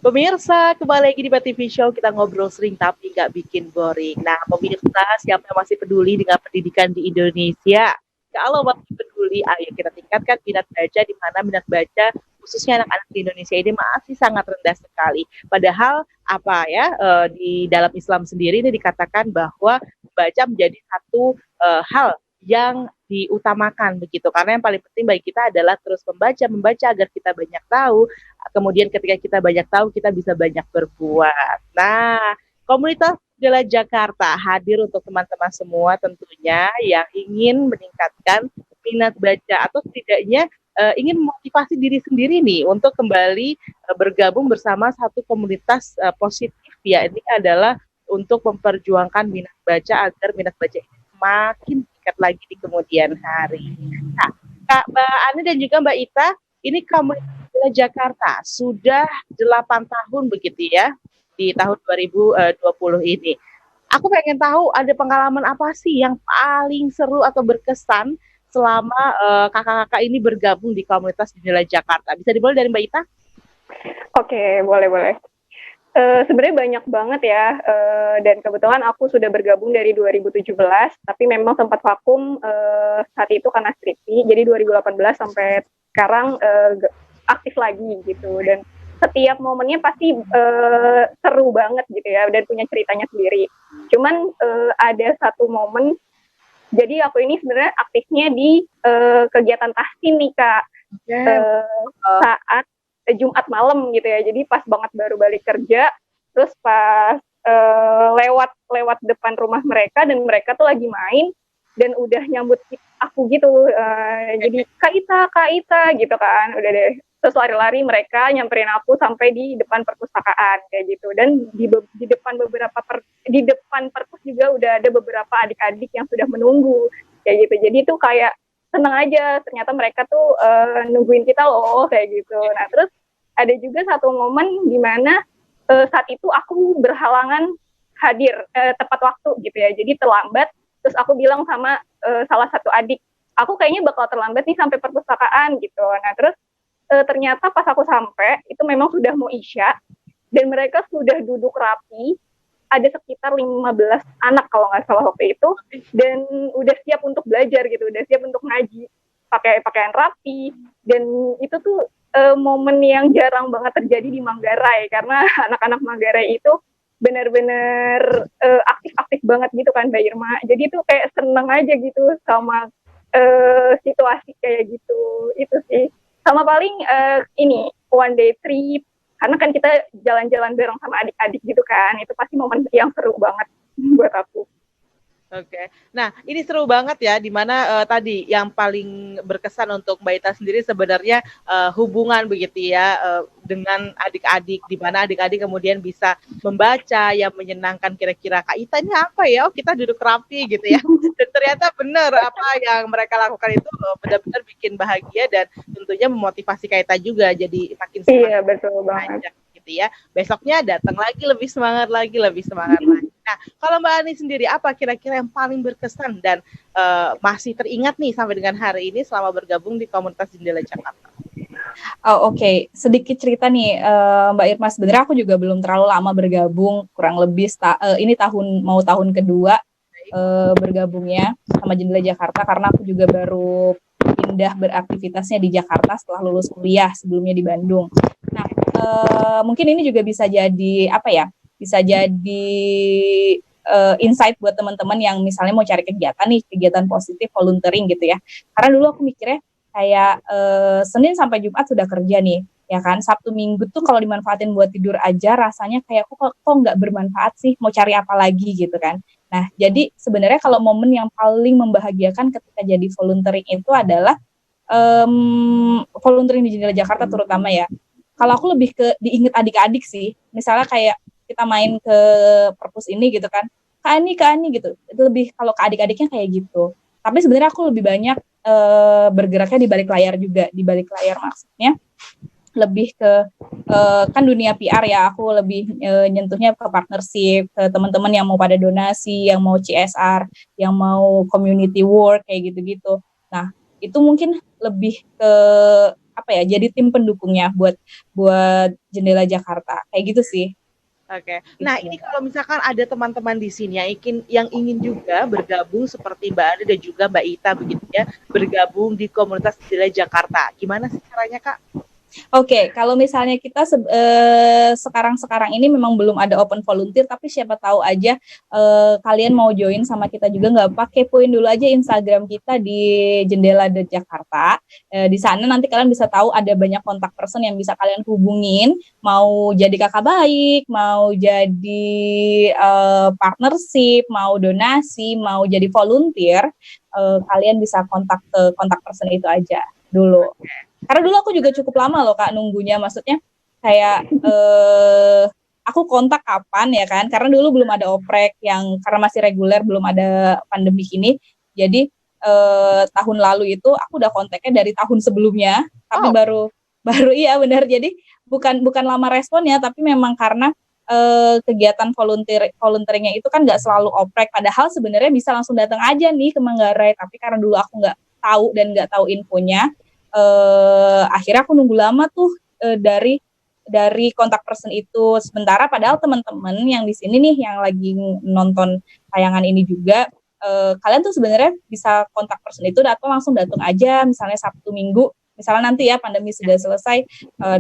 Pemirsa, kembali lagi di Bat TV Show, kita ngobrol sering tapi nggak bikin boring. Nah, pemirsa, siapa yang masih peduli dengan pendidikan di Indonesia? Kalau masih peduli, ayo kita tingkatkan minat baca, di mana minat baca khususnya anak-anak di Indonesia ini masih sangat rendah sekali. Padahal apa ya, di dalam Islam sendiri ini dikatakan bahwa baca menjadi satu hal yang diutamakan begitu, karena yang paling penting bagi kita adalah terus membaca agar kita banyak tahu. Kemudian ketika kita banyak tahu, kita bisa banyak berbuat. Nah, komunitas Jendela Jakarta hadir untuk teman-teman semua tentunya yang ingin meningkatkan minat baca atau setidaknya ingin memotivasi diri sendiri nih untuk kembali bergabung bersama satu komunitas positif ya. Ini adalah untuk memperjuangkan minat baca agar minat baca ini semakin meningkat lagi di kemudian hari. Nah, Kak Mbak Ani dan juga Mbak Ita, ini komunitas Jakarta sudah 8 tahun begitu ya di tahun 2020 ini. Aku pengen tahu ada pengalaman apa sih yang paling seru atau berkesan selama kakak-kakak ini bergabung di komunitas Jendela Jakarta. Bisa dimulai dari Mbak Ita? Oke, boleh. Sebenarnya banyak banget ya, dan kebetulan aku sudah bergabung dari 2017, tapi memang sempat vakum saat itu karena skripsi, jadi 2018 sampai sekarang aktif lagi gitu, dan setiap momennya pasti seru banget gitu ya, dan punya ceritanya sendiri. Cuman ada satu momen, jadi aku ini sebenarnya aktifnya di kegiatan tahsin nih Kak, saat Jumat malam gitu ya, jadi pas banget baru balik kerja, terus pas lewat depan rumah mereka, dan mereka tuh lagi main, dan udah nyambut aku gitu, jadi Kak Ita gitu kan, udah deh, terus lari-lari mereka nyamperin aku sampai di depan perpustakaan kayak gitu, dan di depan di depan perpus juga udah ada beberapa adik-adik yang sudah menunggu kayak gitu, jadi tuh kayak seneng aja, ternyata mereka tuh nungguin kita loh kayak gitu. Nah terus ada juga satu momen di mana saat itu aku berhalangan hadir tepat waktu gitu ya, jadi terlambat. Terus aku bilang sama salah satu adik, aku kayaknya bakal terlambat nih sampai perpustakaan gitu. Nah terus ternyata pas aku sampai itu memang sudah mau isya, dan mereka sudah duduk rapi, ada sekitar 15 anak kalau nggak salah waktu itu, dan udah siap untuk belajar gitu, udah siap untuk ngaji, pakai pakaian rapi, dan itu tuh momen yang jarang banget terjadi di Manggarai, karena anak-anak Manggarai itu benar-benar aktif-aktif banget gitu kan Mbak Irma, jadi tuh kayak seneng aja gitu sama situasi kayak gitu, itu sih. Sama paling ini one day trip, karena kan kita jalan-jalan bareng sama adik-adik gitu kan, itu pasti momen yang seru banget buat aku. Oke. Nah, ini seru banget ya, di mana tadi yang paling berkesan untuk Mbak Ita sendiri sebenarnya hubungan begitu ya dengan adik-adik, di mana adik-adik kemudian bisa membaca yang menyenangkan. Kira-kira Kak Ita ini apa ya? Oh, kita duduk rapi gitu ya. Dan ternyata benar apa yang mereka lakukan itu benar-benar bikin bahagia dan tentunya memotivasi Kak Ita juga jadi makin semangat. Iya, betul banget. Gitu ya. Besoknya datang lagi lebih semangat lagi. Nah, kalau Mbak Ani sendiri, apa kira-kira yang paling berkesan dan masih teringat nih sampai dengan hari ini selama bergabung di komunitas Jendela Jakarta? Oke. Sedikit cerita nih Mbak Irma, sebenarnya aku juga belum terlalu lama bergabung, kurang lebih ini tahun kedua bergabungnya sama Jendela Jakarta, karena aku juga baru pindah beraktivitasnya di Jakarta setelah lulus kuliah, sebelumnya di Bandung. Nah, mungkin ini juga bisa jadi bisa jadi insight buat teman-teman yang misalnya mau cari kegiatan positif, volunteering gitu ya. Karena dulu aku mikirnya kayak Senin sampai Jumat sudah kerja nih, ya kan. Sabtu Minggu tuh kalau dimanfaatin buat tidur aja rasanya kayak kok nggak bermanfaat sih, mau cari apa lagi gitu kan. Nah, jadi sebenarnya kalau momen yang paling membahagiakan ketika jadi volunteering itu adalah volunteering di Jendela Jakarta terutama ya. Kalau aku lebih ke diinget adik-adik sih. Misalnya kayak kita main ke perpus ini gitu kan, Kak Ani gitu. Itu lebih kalau ke adik-adiknya kayak gitu. Tapi sebenarnya aku lebih banyak bergeraknya di balik layar juga. Di balik layar maksudnya lebih ke kan dunia PR ya, aku lebih nyentuhnya ke partnership, ke teman-teman yang mau pada donasi, yang mau CSR, yang mau community work kayak gitu-gitu. Nah, itu mungkin lebih ke apa ya, jadi tim pendukungnya buat Jendela Jakarta kayak gitu sih. Oke. Nah, ini kalau misalkan ada teman-teman di sini yang ingin juga bergabung seperti Mbak Ade dan juga Mbak Ita begitu ya, bergabung di komunitas Jendela Jakarta. Gimana sih caranya, Kak? Oke, kalau misalnya kita sekarang ini memang belum ada open volunteer, tapi siapa tahu aja kalian mau join sama kita juga, nggak apa, kepoin dulu aja Instagram kita di Jendela Jakarta. Di sana nanti kalian bisa tahu ada banyak kontak person yang bisa kalian hubungin, mau jadi kakak baik, mau jadi partnership, mau donasi, mau jadi volunteer, kalian bisa kontak ke kontak person itu aja dulu. Karena dulu aku juga cukup lama loh Kak nunggunya, maksudnya kayak aku kontak kapan ya kan, karena dulu belum ada oprek yang karena masih reguler, belum ada pandemi ini. Jadi tahun lalu itu aku udah kontaknya dari tahun sebelumnya, tapi baru iya benar. Jadi bukan lama responnya, tapi memang karena kegiatan volunteeringnya itu kan nggak selalu oprek, padahal sebenarnya bisa langsung datang aja nih ke Manggarai, tapi karena dulu aku nggak tahu dan nggak tahu infonya, akhirnya aku nunggu lama tuh dari kontak person itu. Sementara padahal teman-teman yang di sini nih yang lagi nonton tayangan ini juga, kalian tuh sebenarnya bisa kontak person itu atau langsung datang aja, misalnya Sabtu Minggu, misalnya nanti ya pandemi sudah selesai,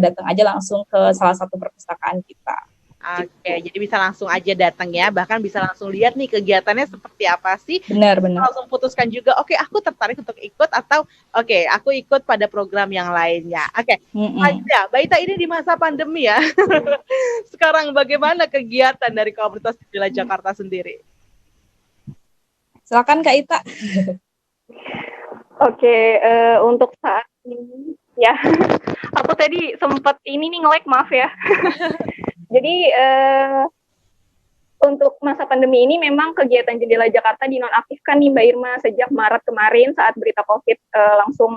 datang aja langsung ke salah satu perpustakaan kita. Oke, jadi bisa langsung aja datang ya, bahkan bisa langsung lihat nih kegiatannya seperti apa sih. Benar. Langsung putuskan juga, oke, aku tertarik untuk ikut, atau oke, aku ikut pada program yang lainnya. Oke, Mbak Ita ini di masa pandemi ya. Sekarang bagaimana kegiatan dari komunitas Jendela Jakarta sendiri? Silakan Kak Ita. Oke, untuk saat ini ya, aku tadi sempat ini nih nge-lag, maaf ya. Jadi untuk masa pandemi ini memang kegiatan Jendela Jakarta dinonaktifkan nih Mbak Irma sejak Maret kemarin saat berita COVID langsung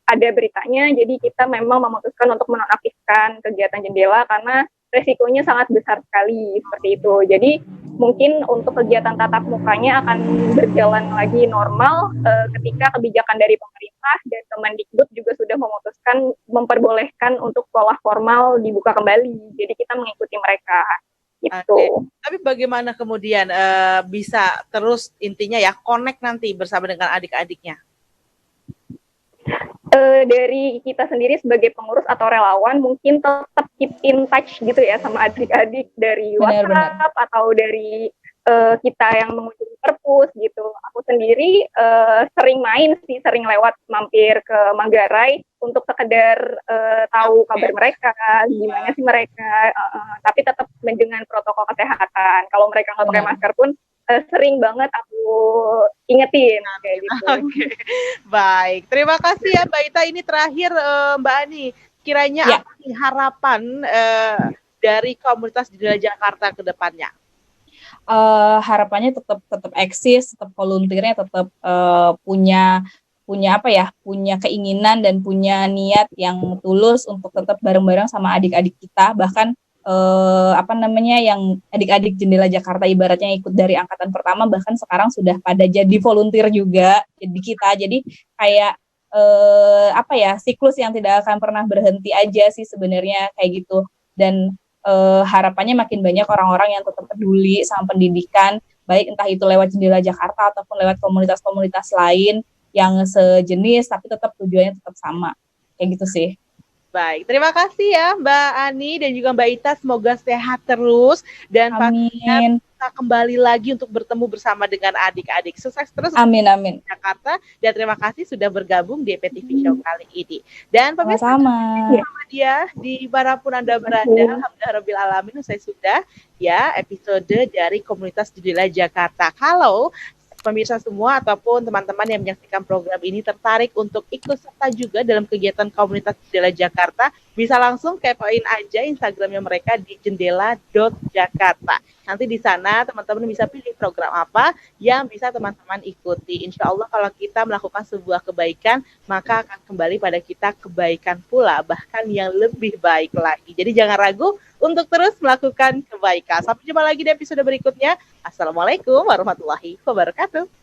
ada beritanya. Jadi kita memang memutuskan untuk menonaktifkan kegiatan Jendela karena resikonya sangat besar sekali seperti itu. Jadi mungkin untuk kegiatan tatap mukanya akan berjalan lagi normal ketika kebijakan dari pemerintah dan Kemendikbud juga sudah memutuskan memperbolehkan untuk sekolah formal dibuka kembali. Jadi kita mengikuti mereka. Gitu. Tapi bagaimana kemudian bisa terus intinya ya connect nanti bersama dengan adik-adiknya? Dari kita sendiri sebagai pengurus atau relawan mungkin tetap keep in touch gitu ya sama adik-adik dari WhatsApp atau dari kita yang mengunjungi perpus gitu. Aku sendiri sering main sih, sering lewat mampir ke Manggarai untuk sekedar tahu kabar mereka, gimana sih mereka, tapi tetap dengan protokol kesehatan. Kalau mereka nggak pakai masker pun sering banget aku ingetin kayak gitu. Oke, baik. Terima kasih ya Mbak Ita. Ini terakhir Mbak Ani, kiranya apa nih harapan dari komunitas Jendela Jakarta ke depannya? Harapannya tetap eksis, tetap volunteernya tetap punya apa ya, punya keinginan dan punya niat yang tulus untuk tetap bareng-bareng sama adik-adik kita, bahkan yang adik-adik Jendela Jakarta ibaratnya ikut dari angkatan pertama bahkan sekarang sudah pada jadi volunteer juga di kita. Jadi kayak siklus yang tidak akan pernah berhenti aja sih sebenarnya kayak gitu. Dan harapannya makin banyak orang-orang yang tetap peduli sama pendidikan, baik entah itu lewat Jendela Jakarta ataupun lewat komunitas-komunitas lain yang sejenis tapi tetap tujuannya tetap sama. Kayak gitu sih. Baik, terima kasih ya Mbak Ani dan juga Mbak Ita, semoga sehat terus dan pastinya bisa kembali lagi untuk bertemu bersama dengan adik-adik. Sukses terus. Amin. Jakarta, dan terima kasih sudah bergabung di EPTV Show kali ini. Dan pemirsa dia di manapun Anda berada, alhamdulillah alamin, saya sudah ya episode dari komunitas Jendela Jakarta. Kalau pemirsa semua ataupun teman-teman yang menyaksikan program ini tertarik untuk ikut serta juga dalam kegiatan komunitas Jendela Jakarta, bisa langsung kepoin aja Instagramnya mereka di jendela.jakarta. Nanti di sana teman-teman bisa pilih program apa yang bisa teman-teman ikuti. Insya Allah kalau kita melakukan sebuah kebaikan, maka akan kembali pada kita kebaikan pula, bahkan yang lebih baik lagi. Jadi jangan ragu untuk terus melakukan kebaikan. Sampai jumpa lagi di episode berikutnya. Assalamualaikum warahmatullahi wabarakatuh.